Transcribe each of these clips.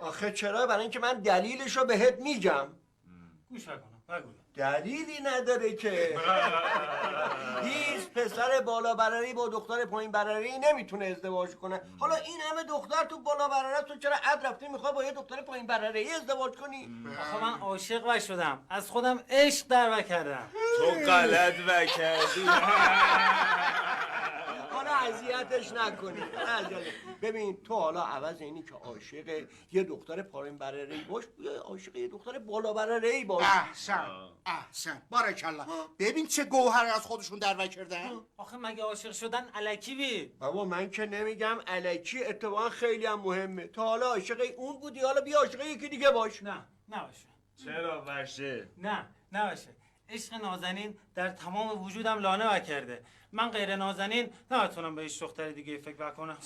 آخه چرا؟ برای اینکه من دلیلشو بهت میگم. گوش کنم بگو. دلیلی نداره که. هیچ پسر بالا برری با دختر پایین برری نمیتونه ازدواج کنه. حالا این همه دختر تو بالا برره، تو چرا عد رفتی میخوای با یه دختر پایین برری ازدواج کنی؟ آخه من عاشق شدم، از خودم عشق در کردم. تو غلط کردی. حالا اذیتش نکنی. عجله. ببین تو حالا عوض اینی که عاشق یه دختر پایین برری باش، عاشق یه دختر بالا برری باش. احسن بارکالله. ببین چه گوهری از خودشون در کردن. آخه مگه عاشق شدن الکی بی؟ بابا من که نمیگم الکی، اتفاقا خیلی هم مهمه. تا حالا عاشق اون بودی، حالا بیا عاشق یکی دیگه باش. نه نباشه. چرا باشه؟ نه نباشه. عشق نازنین در تمام وجودم لانه کرده. من غیر نازنین نمیتونم به هیچ دختر دیگه فکر کنم.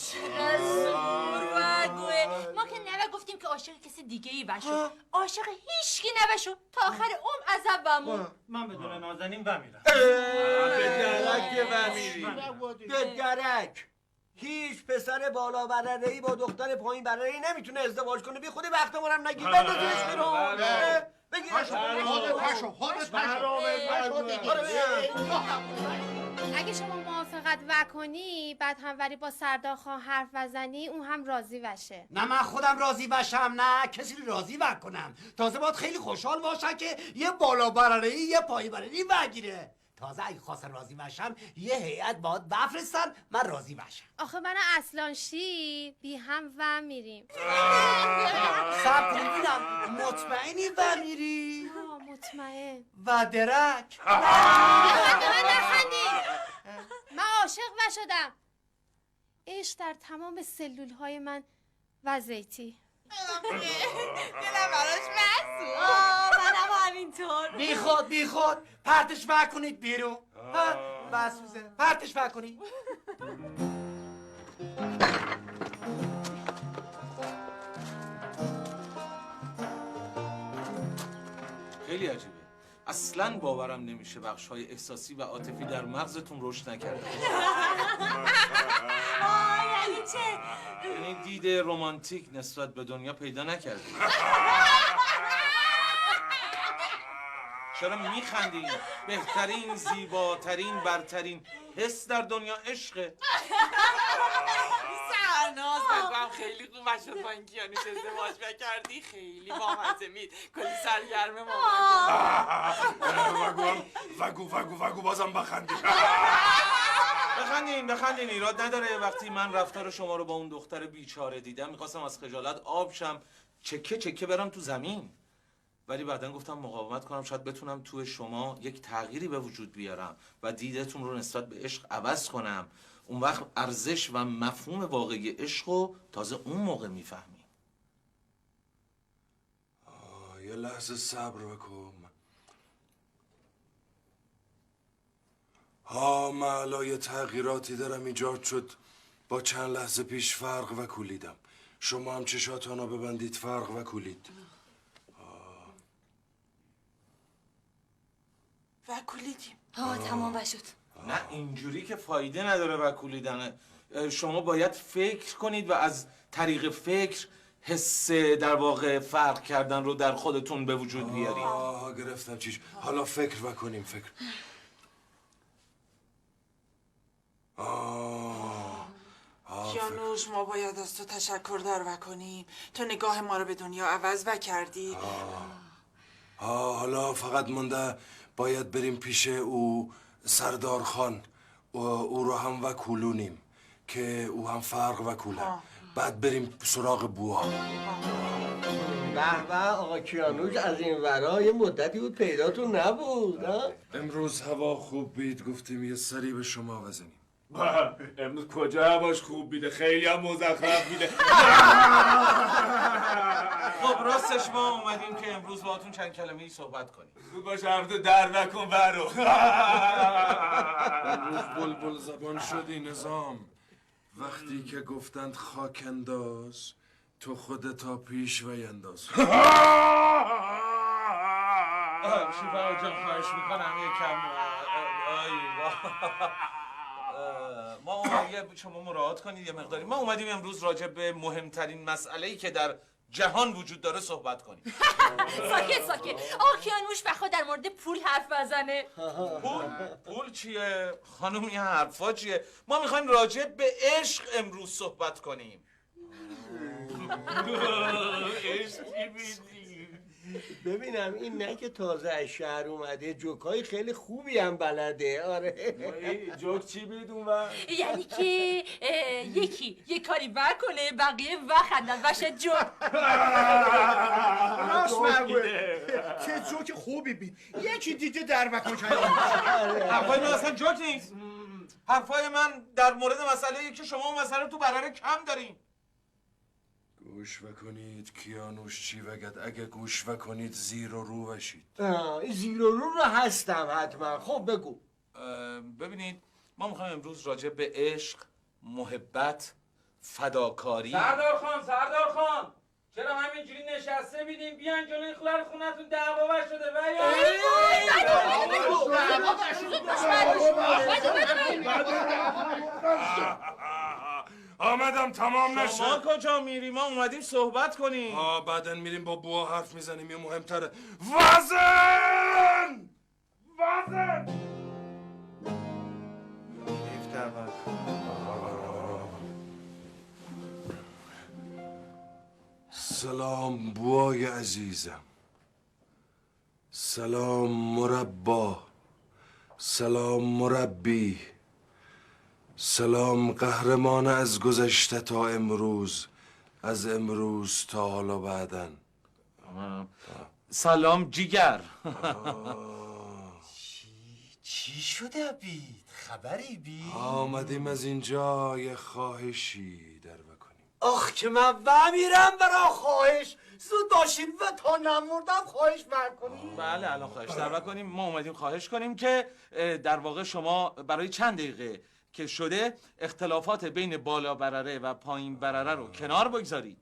ما که نوه گفتیم که عاشق کسی دیگه ای بشو، عاشق هیچکی نبشو تا آخر عمر عذب بمون. من بدون نازنین بمیرم. به درک بمیری. به درک. هیچ پسر بالا برره‌ای با دختر پایین برره‌ای نمیتونه ازدواج کنه. بی خودی وقتمون هم نگیر. بندازیش بیرون. بگیرش. اگه شما موافقت وکنی بعد هموری با سردار خان حرف وزنی اون هم راضی بشه. نه من خودم راضی بشم، نه کسی رو راضی بکنم. تازه باید خیلی خوشحال باشن که یه بالا برره‌ای یه پایی برره‌ای بگیره. تازه اگه خواستن راضی بشم یه هیئت باید بفرستن من راضی بشم. آخه من اصلان شیر بی هم و میریم. سب کن ببینم مطمئنی و میری؟ مطمئن. و درک؟ به من نخندی. من عاشق شدم. عشق در تمام سلول های من و زیتی. دلم براش مسئول. منم همینطور. بی خود پرتش کنید بیرون. بسوزه پرتش کنید. خیلی عجیبه. اصلاً باورم نمیشه بخش‌های احساسی و عاطفی در مغزتون رشد نکرده. یعنی چه؟ یعنی دید رمانتیک نسبت به دنیا پیدا نکردید. چرا میخندین؟ بهترین، زیباترین، برترین حس در دنیا عشقه. سرناز بگم خیلی خوب شد با این کیانوش ازدواج بکردی. خیلی بامزه مید. کلی سرگرم وگو بازم بخندی. بخندین ایراد نداره. وقتی من رفتار شما رو با اون دختر بیچاره دیدم میخواستم از خجالت آب شم، چکه برم تو زمین. ولی بعدن گفتم مقاومت کنم، شاید بتونم تو شما یک تغییری به وجود بیارم و دیدتون رو نسبت به عشق عوض کنم. اون وقت ارزش و مفهوم واقعی عشق رو تازه اون موقع میفهمی. یه لحظه صبر بکن. من الان یه تغییراتی دارم ایجاد شد. با چند لحظه پیش فرق و کولیدم. شما هم چشاتانو ببندید، فرق و کولید. و کولیدیم. تمام شد. نه اینجوری که فایده نداره وکولیدن. شما باید فکر کنید و از طریق فکر حس در واقع فرق کردن رو در خودتون به وجود بیارید. گرفتم چیش. حالا فکر بکنیم. فکر. کیانوش ما باید از تو تشکر در کنیم. تو نگاه ما رو به دنیا عوض کردی. حالا فقط مونده باید بریم پیش او سردار خان. او رو هم وکولونیم که او هم فرق وکوله. بعد بریم سراغ بوها. به آقا کیانوش از این ورا یه مدتی بود پیداتون نبود. امروز هوا خوب بید، گفتیم یه سری به شما بزنیم. امروز کجا هواش خوب بیده؟ خیلی هم مزخرف بیده. خب راستش ما اومدیم که امروز باهاتون چند کلمه‌ای صحبت کنیم. زود باش حرفتو در نکن برو. امروز بلبل زبان شدی نظام. وقتی که گفتند خاک انداز، تو خودتا پیش وی انداز. شیفا جان خواهش میکنم یکم ما شما مراعات کنید یه مقداری. ما اومدیم امروز راجع به مهمترین مسئله‌ای که در جهان وجود داره صحبت کنیم. ساکت آقیانوش بخواد در مورد پول حرف بزنه. پول چیه؟ خانم این حرفا چیه؟ ما میخوایم راجع به عشق امروز صحبت کنیم. ببینم این نه که تازه از شهر اومده، جوکای خیلی خوبی هم بلده. آره جوک چی بید اون وقت؟ یعنی که یکی یه کاری بکنه بقیه بخندن باشه جو. راست مرگوه چه جوک خوبی بید، یکی دیگه در مکان حرفای من اصلا جوک نیست. حرفای من در مورد مسئله که شما اون مسئله تو برره کم دارین. گوش بکنید کیانوش چی بگد. اگه گوش بکنید زیر و رو بشید. زیر و رو هستم حتما. خب بگو. ببینید ما میخوایم امروز راجع به عشق، محبت، فداکاری. سردار خان چرا همینجوری نشسته بیدیم؟ بیان جلوی خلال خونتون دعوا شده آمدم تمام نشه. شما کجا میری؟ ما اومدیم صحبت کنیم. بعدن میریم با بوا حرف میزنیم. یه مهمتره. وزن سلام بوای عزیزم، سلام مربا، سلام مربی، سلام قهرمان از گذشته تا امروز، از امروز تا حالا بعدن. سلام جیگر. چی شده بید؟ خبری بید؟ آمدیم از اینجا یه خواهشی در بکنیم. آخ که من میرم برای خواهش، زود باشین و تا نموردم خواهش کنیم. بله الان خواهش در کنیم. ما اومدیم خواهش کنیم که در واقع شما برای چند دقیقه که شده اختلافات بین بالا برره و پایین برره رو کنار بگذارید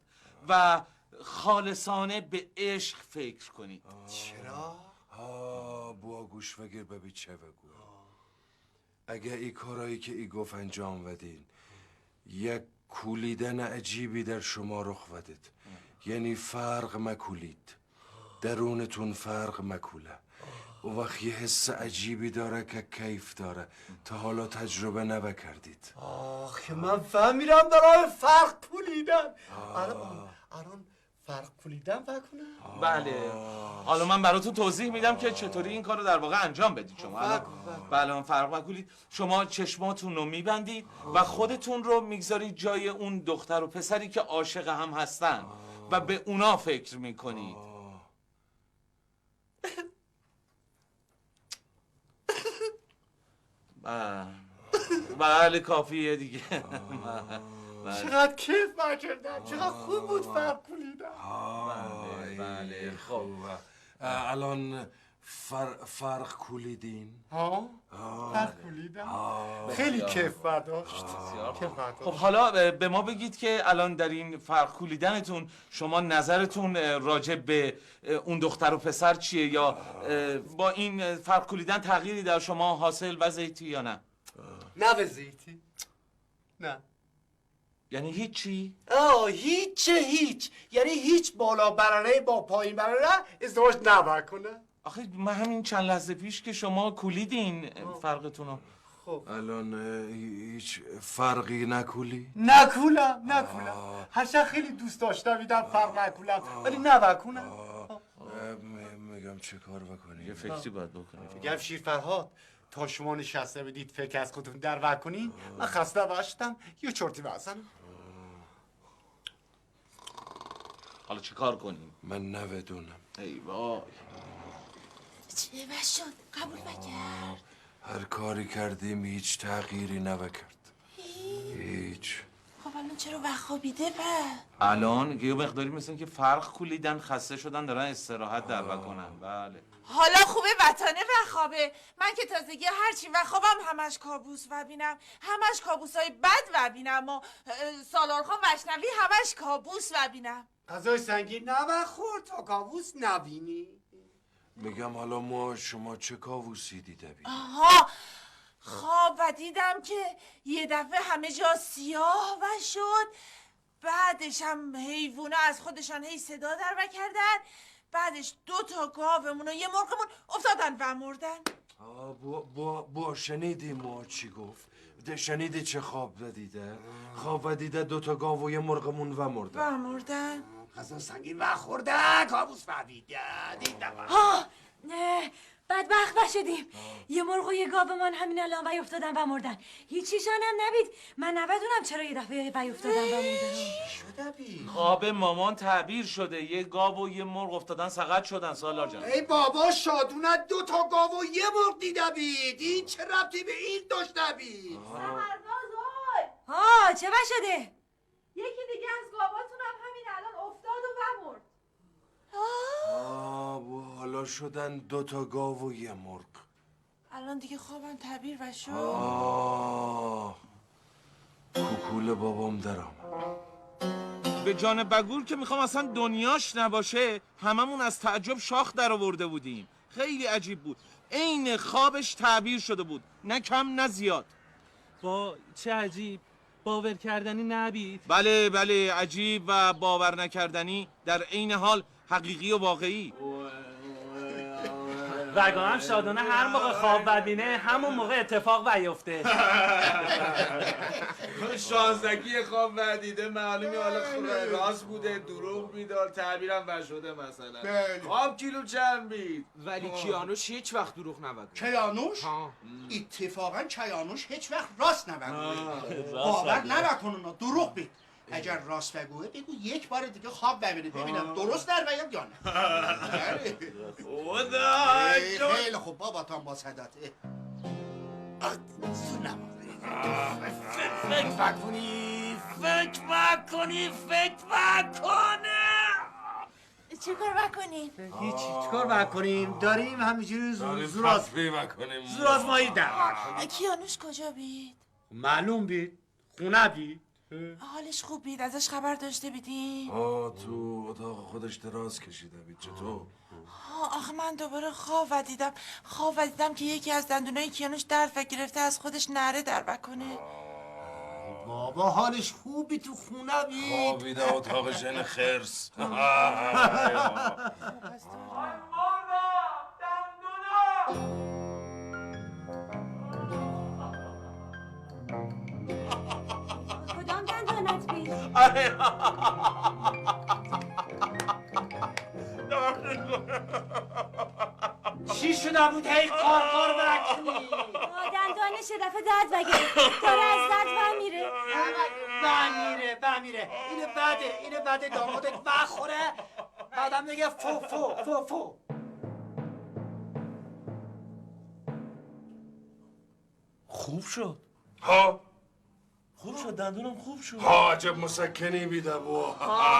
و خالصانه به عشق فکر کنید. چرا؟ بوا گوش بگیر ببین چه بگو. اگه ای کارایی که ای گفت انجام بدین، یک کولیدن عجیبی در شما رخ ودید. یعنی فرق مکولید، درونتون فرق مکوله. او وقت یه حس عجیبی داره که کیف داره، تا حالا تجربه نبکردید. آخ من میرم برای فرق پولیدن. الان فرق پولیدن بکنم؟ بله حالا من براتون توضیح میدم که چطوری این کار رو در واقع انجام بدید. شما بله فرق مکولید. شما چشماتون رو میبندید و خودتون رو میگذارید جای اون دختر و پسری که عاشق هم هستن و به اونا فکر میکنید. بله کافیه دیگه. چقدر کیف کردم، چقدر خوب بود فرق پولیدن. بله خب الان فرق کولیدین؟ فرق پولیدن خیلی کیف برداشت. خب حالا به ما بگید که الان در این فرق کولیدنتون شما نظرتون راجع به اون دختر و پسر چیه؟ یا با این فرق کولیدن تغییری در شما حاصل وضعیتی یا نه؟ نه وضعیتی؟ نه. یعنی هیچی؟ هیچ یعنی هیچ بالا برره با پایین برره ازدواج نبکنه. آخه من همین چند لحظه پیش که شما کولیدین فرقتون رو. خب الان هیچ فرقی نکولی؟ نکولم هرچند خیلی دوست داشتم میدم فرق نکولم ولی نبکنم. میگم چه کار بکنی؟ یه فکری باید بکنید. میگم شیر فرهاد تا شما نشسته بدید فکر از خودتون در وکنین، من خسته باشتم یه چرتی بزنم. حالا چه کار کنیم؟ من نودونم. ای وای چه بس شد قبول نکرد. هر کاری کردیم هیچ تغییری نکرد. هیچ. خب الان چرا وخابیده به؟ الان یه مقداری مثل که فرق کولیدن، خسته شدن، دارن استراحت در بکنن. بله حالا خوبه وطنه وخوابه. من که تازگی هرچی وخوابم همش کابوس وبینم، همش کابوسای بد وبینم و سالارخان وشنوی همش کابوس وبینم. غذای سنگین نبخور تا کابوس نبینی. میگم حالا شما چه کابوسی دیده بید؟ آها خواب و دیدم که یه دفعه همه جا سیاه و شد، بعدش هم حیوونا از خودشان هی صدا در کردن. بعدش 2 تا گاومون و یه مرغمون افتادن و مردن. با شنیدی ما چی گفت؟ شنیدی چه خواب دیده؟ خواب دیده 2 تا گاو و یه مرغمون و مرده. و مردن. غذا سنگین و خورده کابوس فهمیده دیدم. نه بدبخت بشدیم. یه مرغ و یه گاومان همین الان وی افتادن و مردن. هیچیشان هم نبید. من نبدونم چرا یه دفعه وی افتادن و مردن. شده بی؟ خواب مامان تعبیر شده، یه گاو و یه مرغ افتادن سقط شدن سالار جان. ای بابا شادونت 2 تا گاو و یه مرغ دیده بید. این چه ربطی به این داشته بید؟ ها چه شده؟ یکی دیگه از گاواتون هم همین الان افتاد و مرد. حالا شدن 2 تا گاو و یه مرغ. الان دیگه خوابم تعبیر و شد. کوکول بابام درام. به جان بگور که میخوام اصلا دنیاش نباشه، هممون از تعجب شاخ در آورده بودیم. خیلی عجیب بود، عین خوابش تعبیر شده بود، نه کم نه زیاد. با چه عجیب، باور کردنی نبید. بله عجیب و باور نکردنی، در عین حال حقیقی و واقعی. وگاه هم شادانه هر موقع خواب ببینه همون موقع اتفاق بیفته. شانزدگی خواب ودیده معلومی حالا راست بوده دروغ میداد تعبیرم وشده مثلا. خواب کیلو چند بید. ولی کیانوش هیچ وقت دروغ نبود. کیانوش؟ اتفاقا کیانوش هیچ وقت راست نبگوه. باور نکن اونا دروغ بید. اگر راست بگوه بگو یک بار دیگه خواب ببینید ببینم درست در بیام یا نه. خیلی خوب بابا تام با صدات. فکر چه کار بکنیم؟ هیچی چیکار بکنیم؟ داریم همینجوری زور آزمایی در. کیانوش کجا بید؟ معلوم بید خونه بید. حالش خوب بید؟ ازش خبر داشته بیدی؟ تو اتاق خودش دراز کشیده بید. چطور؟ آخه من دوباره خواب دیدم که یکی از دندونای کیانوش درد و گرفته از خودش نره در بکنه. بابا حالش خوبی تو خونه بید. خوابیده اتاق ژن خرس. کدام دندانت بید؟ چی شده بود هی قار بکنی؟ دندانش یه دفعه درد بگیره داره از درد میره. بمیره اینه بده دامادت بخوره بعدم میگه فو. خوب شد. خوب شد، دندونم خوب شد. عجب مسکنی بیده بو.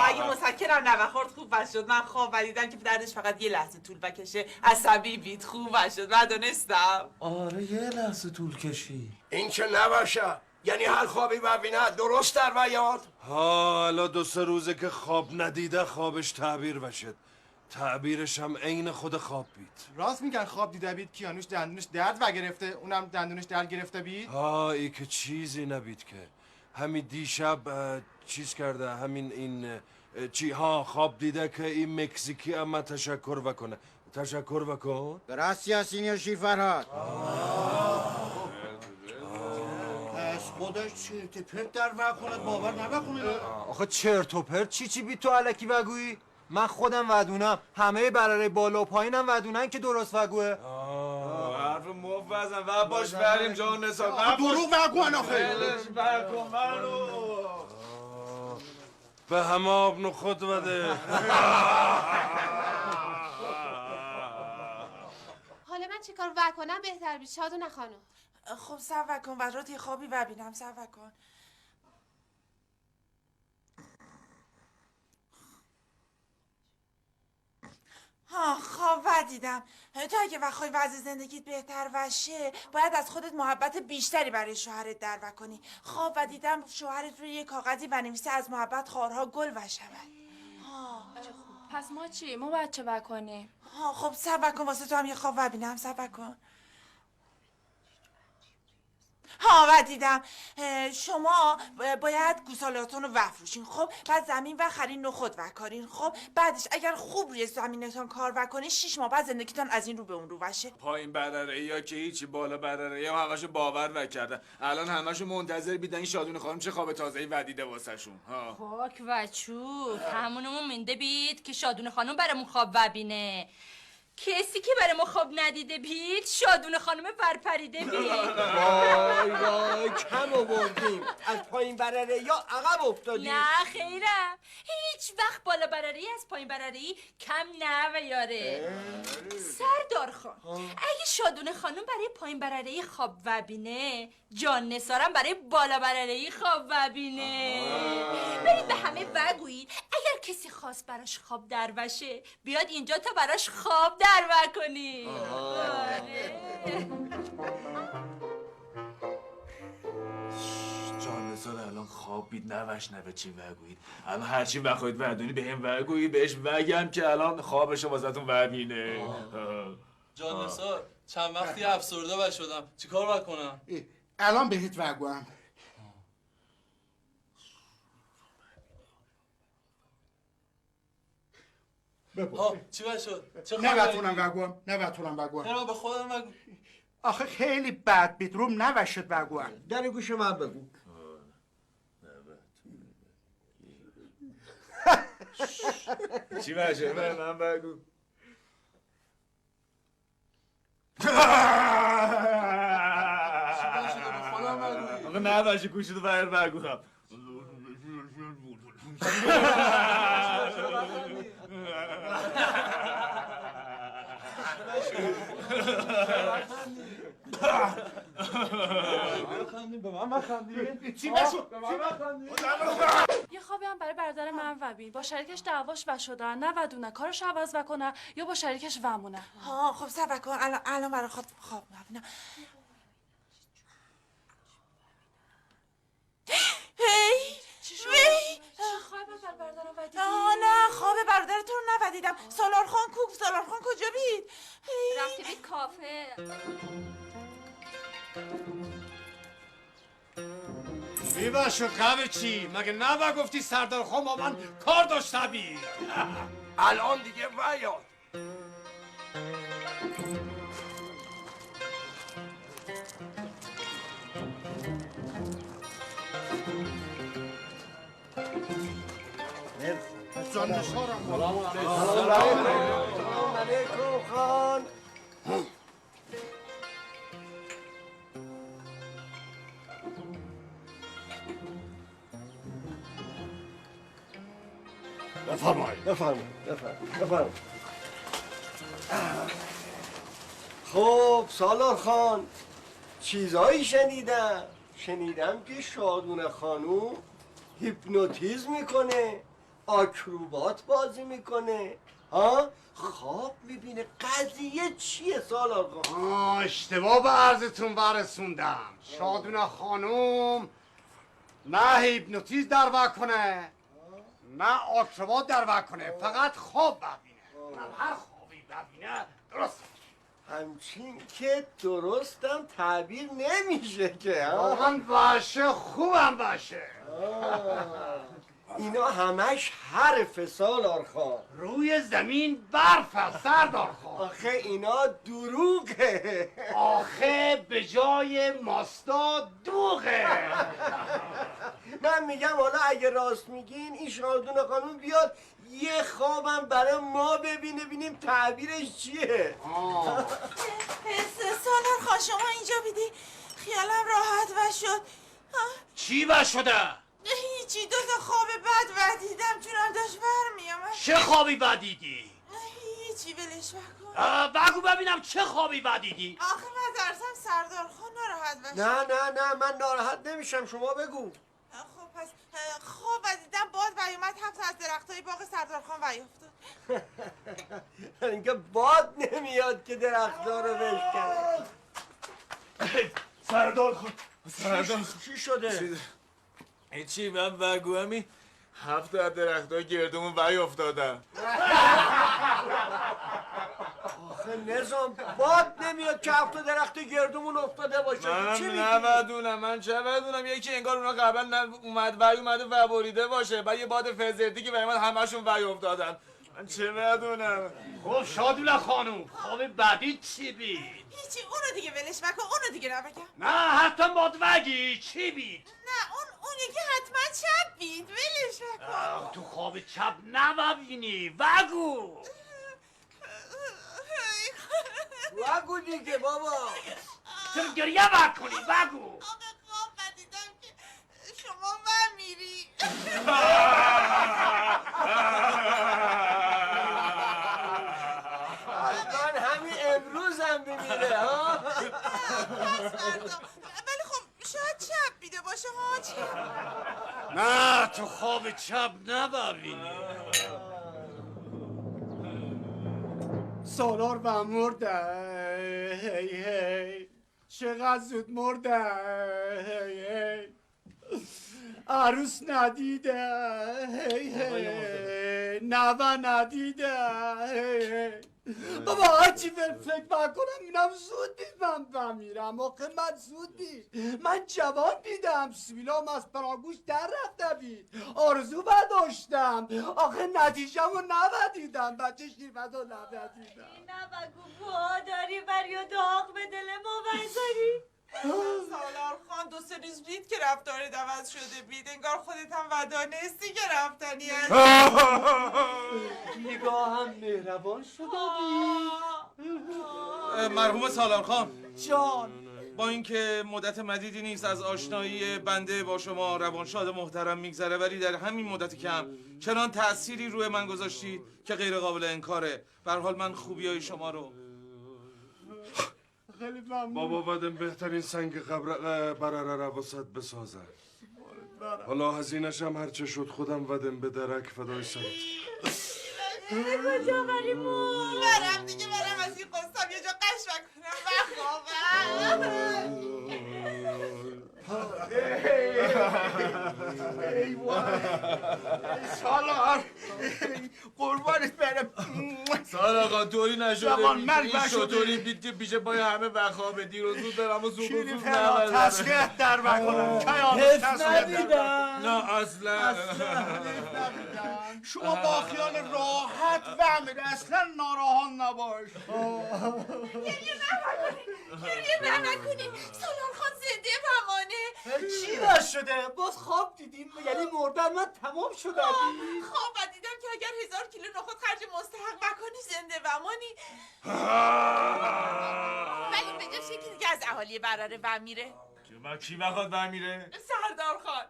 اگه مسکنم نبخورد خوب شد. من خواب دیدم که دردش فقط یه لحظه طول بکشه. عصبی بید خوب شد. من دونستم. آره یه لحظه طول کشید. این که نباشه یعنی هر خوابی ببینه درست در بیاد. حالا 2-3 روزه که خواب ندیده خوابش تعبیر بشد. تعبیرش هم عین خود خواب بید. راست میگن خواب دیده بید کیانوش دندونش درد و گرفته اونم دندونش درد گرفته بید. ای که چیزی نبید که همین دیشب چیز کرده همین این خواب دیده که این مکزیکی اما تشکر بکنه. تشکر بکن. Gracias, señor شیفرهاد. از خودش چرت پرت در وکنه باور نکنه. آخه چرت و پرت چی بی تو الکی بگویی؟ من خودم ودونم همه براره بالا و پایینم ودونن که درست وگوه. حرف مفت بزن و باش بریم جان نسا. دروغ نگوان آخه. برکن منو. به همه آبنو خود بده. حالا من چه کار وکنم بهتر بید شادونه خانم؟ خب صبر کن برات یه خوابی ببینم. صبر کن. خواب دیدم تو اگه بخوای وضع زندگیت بهتر وشه باید از خودت محبت بیشتری برای شوهرت در کنی. خواب دیدم شوهرت روی یه کاغذی بنویسه از محبت خارها گل وشود. پس ما چی؟ ما باید چه بکنیم؟ خب صبر کن واسه تو هم یه خواب ببینم. صبر کن. ها و دیدم شما باید گوسالاتون رو وفروشین. خب بعد زمین و خرین نخود وکارین. خب بعدش اگر خوب روی زمینتون کار وکنین 6 ماه بعد زندگیتون از این رو به اون رو باشه. پایین برره یا که هیچی، بالا برره یا همشو باور نکردن. الان همشو منتظر بیدن این شادونه خانم چه خواب تازه‌ای ودیده واسهشون. ها پاک و چوب همونمون مونده بید که شادونه خانم برامون خواب وبینه. کسی که برای ما خواب ندیده بید شادونه خانم برپریده بید. وای وای کم آوردیم، از پایین برره یا عقب افتادیم. نه خیرم، هیچ وقت بالا برری از پایین برری کم نه و یاره. سردار خان اگه شادونه خانم برای پایین برری خواب وبینه، جان نثارم برای بالا برری خواب وبینه. برید به همه بگویید اگر کسی خواست براش خواب در وشه بیاد اینجا تا براش خواب در وکنی. جان نثار الان خواب بید نوش نوه چی وگویید. الان هرچی بخواید وردونی به هم وگویید، بهش وگم که الان خوابشو واسهتون وبینه. جان نثار چند وقتی افسرده شدم، چیکار باید کنم؟ الان بهت وگوام. چی باید شد؟ چه نبتونم وگوام. چرا به خودم وگو؟ آخه خیلی بد بید روم نوشد وگوام. در گوش من بگو. چی باشه من بگو. آقا نباشه گوشتو باید بگو. یه خوابی هم برای برادر من وبین، با شریکش دعواش و شدن، نه ودونه کارش عوض وکنه یا با شریکش ومونه. ها خب صبر کن، الان برای خود خواب وبینم. چه خوابی برای برادرم ودیدی؟ نه خواب برادرتون رو نودیدم. سالار خان کجا بید؟ رفته بید کافه. بیباشو قوه چی؟ مگه نبا گفتی سردار خان با من کار داشته بید؟ الان دیگه ویاد. جان نثارم. سلام علیکم خان. بفرمایید. خب سالار خان، چیزایی شنیدم که شادونه خانوم هیپنوتیزم میکنه، آکروبات بازی میکنه، خواب میبینه. قضیه چیه سالار خان؟ اشتباه به عرضتون برسوندم. شادونه خانوم نه هیپنوتیزم در وکنه نه آکروبات در وکنه، فقط خواب ببینه. هر خوابی ببینه درست. همچین که درستم تعبیر نمیشه که. واقعا باشه، خوبم باشه. اینا همش حرف سالار خان. روی زمین برف سردار خان. آخه اینا دروغه. آخه به جای ماستا دوغه. من میگم حالا اگه راست میگین این شادونه خانوم بیاد یه خوابم برای ما ببینه، ببینیم تعبیرش چیه. سالار خان شما اینجا بیدی خیالم راحت و شد. چی و شده؟ هیچی، 2 تا خواب بد ودیدم، جونم داشت برمیامد. چه خوابی بدیدی؟ هیچی، ولش بکن. بگو ببینم چه خوابی بدیدی؟ آخه من درسم سردار خان ناراحت بشه. نه من ناراحت نمیشم، شما بگو. خب پس خواب ودیدم باد بیومد 7 از درختای باغ سردار خان ویافتاد. اینکه باد نمیاد که درخت‌ها رو بشکنه. سردار خان چی شده؟ چی من بگو همی 7 از درختای گردمون وی افتادن. آخه نظام باد نمیاد که 7 درخت گردمون افتاده باشه. چی میگی؟ من چه بدونم یکی انگار اونا قبلا اومده و بریده باشه بعد یه باد فزردی که برای من همشون وی افتادن. من چه بدونم. خب شادوله خانم خواب بعدی چی بید؟ هیچی اونو دیگه ولش مکن اونو دیگه نبگم. نه حتما باد وگی چی بید؟ نه اون یکی حتما چپ بید ولش مکن. تو خواب چپ نبینی وگو. وگو دیگه بابا. چرا گریه وکنی وگو. آقا خواب بدیدم که شما من میری. من همین امروز هم بمیره ها. ولی خب شاید چپ بیده باشه ها. چپ نه تو خواب چپ نبینی. سالار و مرده هی هی چقدر زود مرده هی هی عروس ندیده هی هی نوه ندیده هی هی بابا هرچی فکر بکنم اینم زود بید من بمیرم آخه من زود بید من جوان بیدم سیبیلام از پراگوش در رفته بید آرزو بداشتم آخه نتیجه‌مو نبدیدم بچه شیرمت رو نبدیدم نبگو بوا داری بری و داغ به دل ما بذاری. سالار خان 2-3 روز بید که رفتارت عوض شده بید انگار خودت هم ودانستی که رفتنی هستی. نگاهم مهربان شده بید. مرحوم سالار خان جان با اینکه مدت مدیدی نیست از آشنایی بنده با شما روانشاد محترم میگذره ولی در همین مدت کم چنان تأثیری روی من گذاشتید که غیر قابل انکاره. به هر حال من خوبیای شما رو خیلی ممنون بابا بدم بهترین سنگ قبر برره رو واسط بسازن. حالا هزینش هم هرچه شد خودم ودم به درک فدای سرت. کجا بریمون؟ برم دیگه برم از این قصم یه جا قش بکنم ای وای سالار قربانت برم. سال آقا طوری نشده جوان بید. مرگ این نشده. شطوری بید که پیش پای همه وخامه دیر و زود برم و زود و شیری زود فرا نبرم. تسلیت در بکنم حس ندیدم. نه اصلا شما با خیال راحت ومید اصلا ناراحت نباش. گریه نکنی سالار خان زنده بمانه. چی نشده؟ باز خواب دیدیم یعنی مردن من تمام شدم. خواب دیدم که اگر 1000 کیلو نخود خرج مستحق بکنی زنده بمانی. ولی به جاش یکی دیگه از اهالی براره و میره. کی بخواد برمیره؟ سردار خان.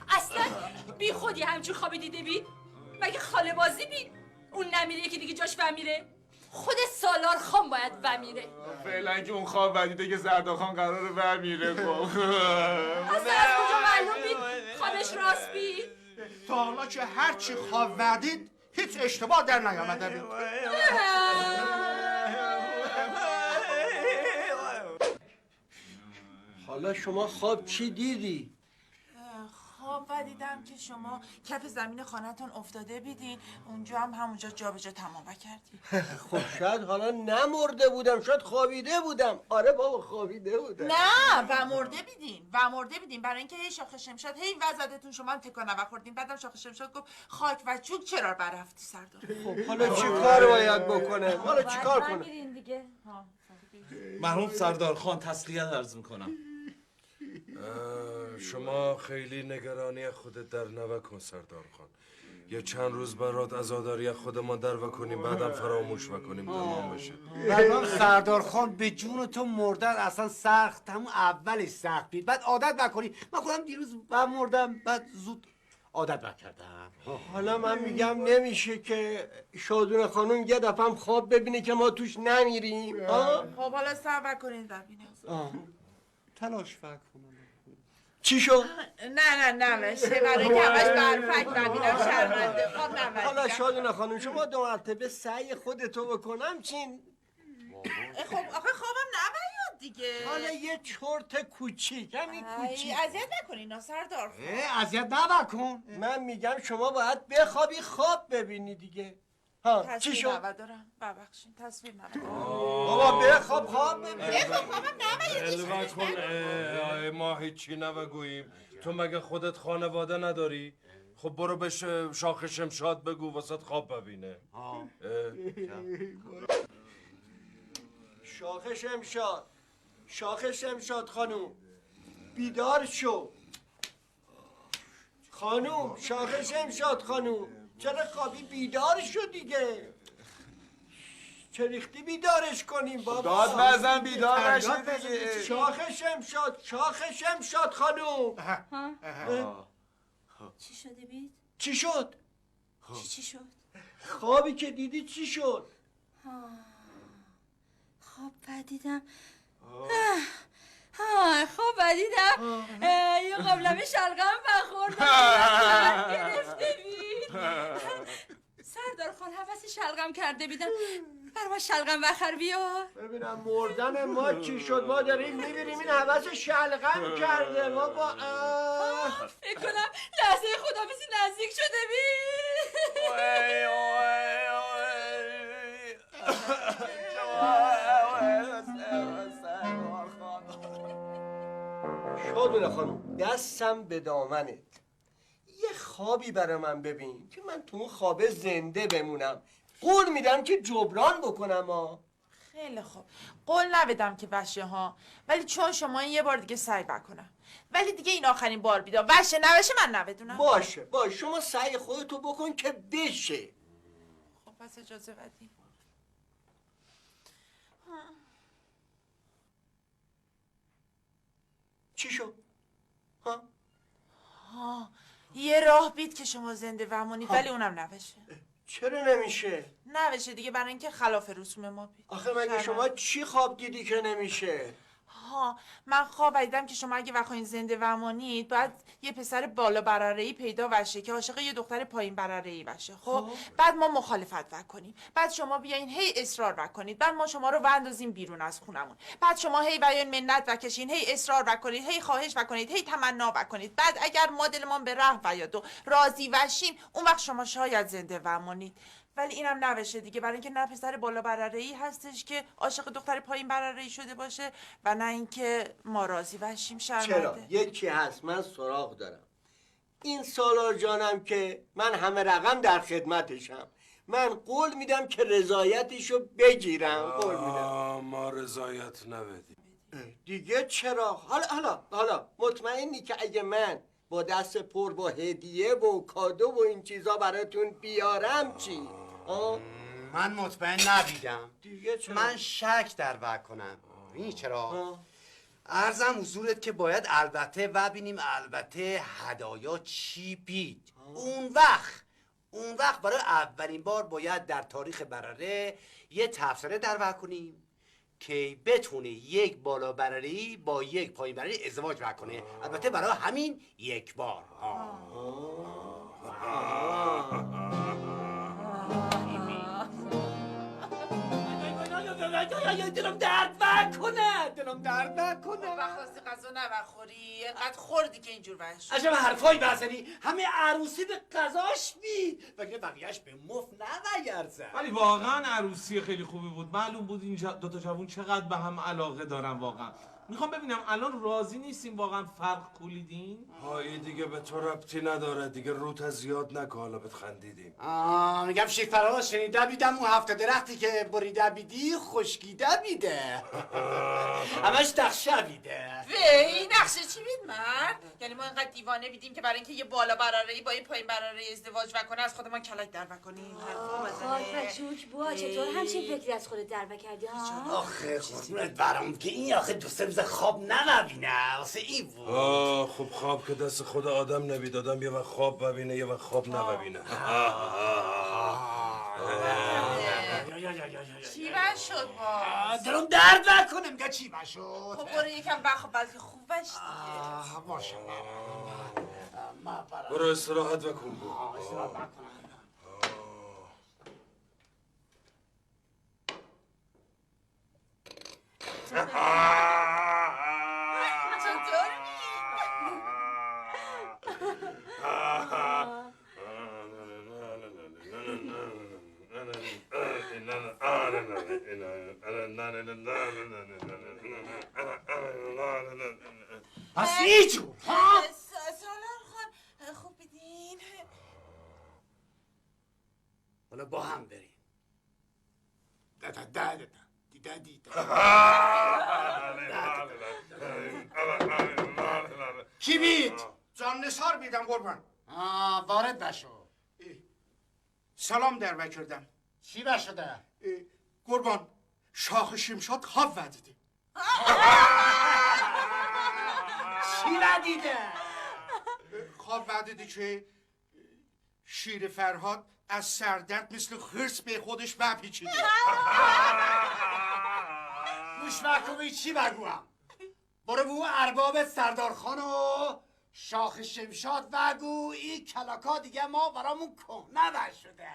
اصلا بی خودی همچون خوابی دیده بید؟ مگه خاله بازی بید؟ اون نمیره که دیگه جاش بمیره؟ خود سالار خان باید بمیره. فعلا که اون خواب بدیده که زرداخان قراره برمیره. خب اصلا از کجا معلوم بید خوابش راست بید؟ تا حالا که هرچی خواب وردید هیچ اشتباه در نیامده بید. حالا شما خواب چی دیدی؟ خواب دیدم که شما کف زمین خانه‌تون افتاده بیدین اونجا هم همونجا جابجا تمام کردی. خب شاید حالا نمرده بودم شاید خوابیده بودم. آره بابا خوابیده بودم. نه و مرده بیدین برای اینکه هی شاخ شمشاد هی وزدتون شما هم تکان نخوردین. بعدم شاخ شمشاد گفت خاک و چوب چرا برافتی سردار. خب حالا چی کار باید بکنه؟ حالا چی کار کنه؟ دیگه مرحوم سردار خان تسلیت عرض میکنم. شما خیلی نگرانی خودت در نوکن سردار خان. یه چند روز برات عزاداری خودمان در وکنیم بعدم فراموش وکنیم تمام بشه. بعد سردار خان به جون تو مردن اصلا سخت همون اولش سخت بید بعد عادت نکنی. من خودم دیروز مردم بعد زود عادت نکردم. حالا من میگم نمیشه که شادون خانم یه دفعه هم خواب ببینه که ما توش نمیریم. خب حالا صبر کنین ببینم. تلاش کنم. چی شد؟ نه نوشه برای که همش برفک ببینم شرمنده خب نوشه حالا شادونه خانم شما 2 مرتبه سعی خودتو بکنم چین خب آخه خوابم نمیاد دیگه حالا یه چرت کوچیک همین کوچیک اذیت نکنی ناسردار اذیت نکن. من میگم شما باید بخوابی خواب ببینی دیگه ها چی تصویر شد؟ ندارم ببخشید تصویر ندارم بابا بخواب خواب ببین بخواب خوابم نمیاد کن ما هیچی نبگوییم. تو مگه خودت خانواده نداری؟ خب برو به شاخ شمشاد بگو واسه خواب ببینه. شاخ شمشاد خانوم بیدار شو خانوم. شاخ شمشاد خانوم چرا خوابی؟ بیدار شو دیگه. چه ریختی بیدارش کنیم بابا؟ داد بزن بیدار نشه دیگه. شاخ شمشاد خانوم. چی شده بید؟ چی شد؟ چی شد؟ خوابی که دیدی چی شد؟ خواب دیدم خواب دیدم یه قابلمه شلغم بخوردم گرفته بید. سردار خان حوث شلغم کرده بیدم بر ما شلغم بخر بیار. ببینم مردن ما چی شد؟ ما داریم میبینیم این حوث شلغم کرده ما با فکر کنم لحظه خدافزی نزدیک شده بید. شادونه خانم دستم به دامنت. یه خوابی برای من ببین که من تو اون خوابه زنده بمونم. قول میدم که جبران بکنم ها. خیلی خوب قول نبدم که وشه ها ولی چون شما یه بار دیگه سعی بکنم ولی دیگه این آخرین بار بیدار وشه نوشه من نبدونم. باشه شما سعی خودتو بکن که بشه. خب پس اجازه بدیم. چی شد؟ یه راه بید که شما زنده بمونید ولی اونم نوشه. چرا نمیشه؟ نوشه دیگه برای اینکه خلاف رسوم ما بید. آخه مگه شما چی خواب دیدی که نمیشه؟ من خواب دیدم که شما اگه بخواین زنده بمونید باید یه پسر بالا برره‌ای پیدا بشه که عاشق یه دختر پایین برره‌ای بشه. خب بعد ما مخالفت وکنیم، بعد شما بیاین هی اصرار وکنید، بعد ما شما رو وندازیم بیرون از خونمون، بعد شما هی بیاین منت وکشین، هی اصرار وکنید، هی خواهش وکنید، هی تمنا وکنید. بعد اگر ما دلمون به رحم بیاد و راضی وشیم اون وقت شما شاید زنده بمونید. ولی اینم نوشه دیگه برای اینکه نه پسر بالا برره‌ای هستش که عاشق دختر پایین برره‌ای شده باشه و نه اینکه ما راضی بشیم شرمنده. چرا؟ یکی هست من سراغ دارم. این سالار جانم که من همه رقم در خدمتشم. من قول میدم که رضایتشو بگیرم. قول میدم. ما رضایت نبدیم دیگه چرا؟ حالا مطمئنی که اگه من با دست پر با هدیه و کادو و این چیزا براتون بیارم چی؟ من مطمئن نبیدم. دیگه چرا؟ من شک در وکنم. این چرا؟ عرضم حضورت که باید البته البته هدایا چی بید. اون وقت برای اولین بار باید در تاریخ برره یه تفسیره در وکنیم که بتونه یک بالا برری با یک پایین برری ازدواج بکنه. البته برای همین یک بار. دلم درد نکنه. وقت راستی غذا نبخوری اینقدر خوردی که اینجور وحش عجب حرفایی بزنی. همه عروسی به قضاش بید وگرنه بقیهش به مفت نبیرزن. ولی واقعا عروسی خیلی خوبی بود. معلوم بود این دوتا جوون چقدر به هم علاقه دارن. واقعا میخوام ببینم الان راضی نیستیم واقعا فرق کولیدین؟ این دیگه به تو ربطی نداره دیگه. روت زیاد نکن حالا بهت خندیدیم. میگم شیخ فراز شنیده بیدم اون هفته درختی که بریده بیدی خشکیده بیده. همش نقشه بیده. این نقشه چی بید مرد؟ یعنی ما اینقدر دیوانه بیدیم که برای اینکه یه بالا برره‌ای با یه پایین برره‌ای ازدواج وکنه از خودمان کلک در وکنیم. خاک چوک بوا چطور همچین فکری از خودت در کردی ها؟ آخه قربونت برام که این آخه دو سه روز خواب نبینه واسه این بود. خب خواب که دست خود آدم نبید. آدم یه وقت خواب ببینه یه وقت خواب نبینه. چی بر شد باز؟ دلم درد نکنه. میگه چی بر شد؟ خب برو یکم بخواب بلکه خوب بش دیگه. ماشاءالله. برو استراحت بکن. پس هیچ جور ها؟ سالار خان خوب بیدین. حالا با هم بریم. کی بید؟ جان نثار بیدم قربان. وارد بشو. سلام در وکردم. چی بشده؟ قربان شاخ شمشاد خواب ودیده. چی ودیده؟ خواب ودیده که شیر فرهاد از سردرد مثل خرس به خودش بپیچیده. گوش بکنی چی بگویم؟ برو بو ارباب سردارخان و شاخ شمشاد بگو این کلاکا دیگه ما برامون کهنه شده.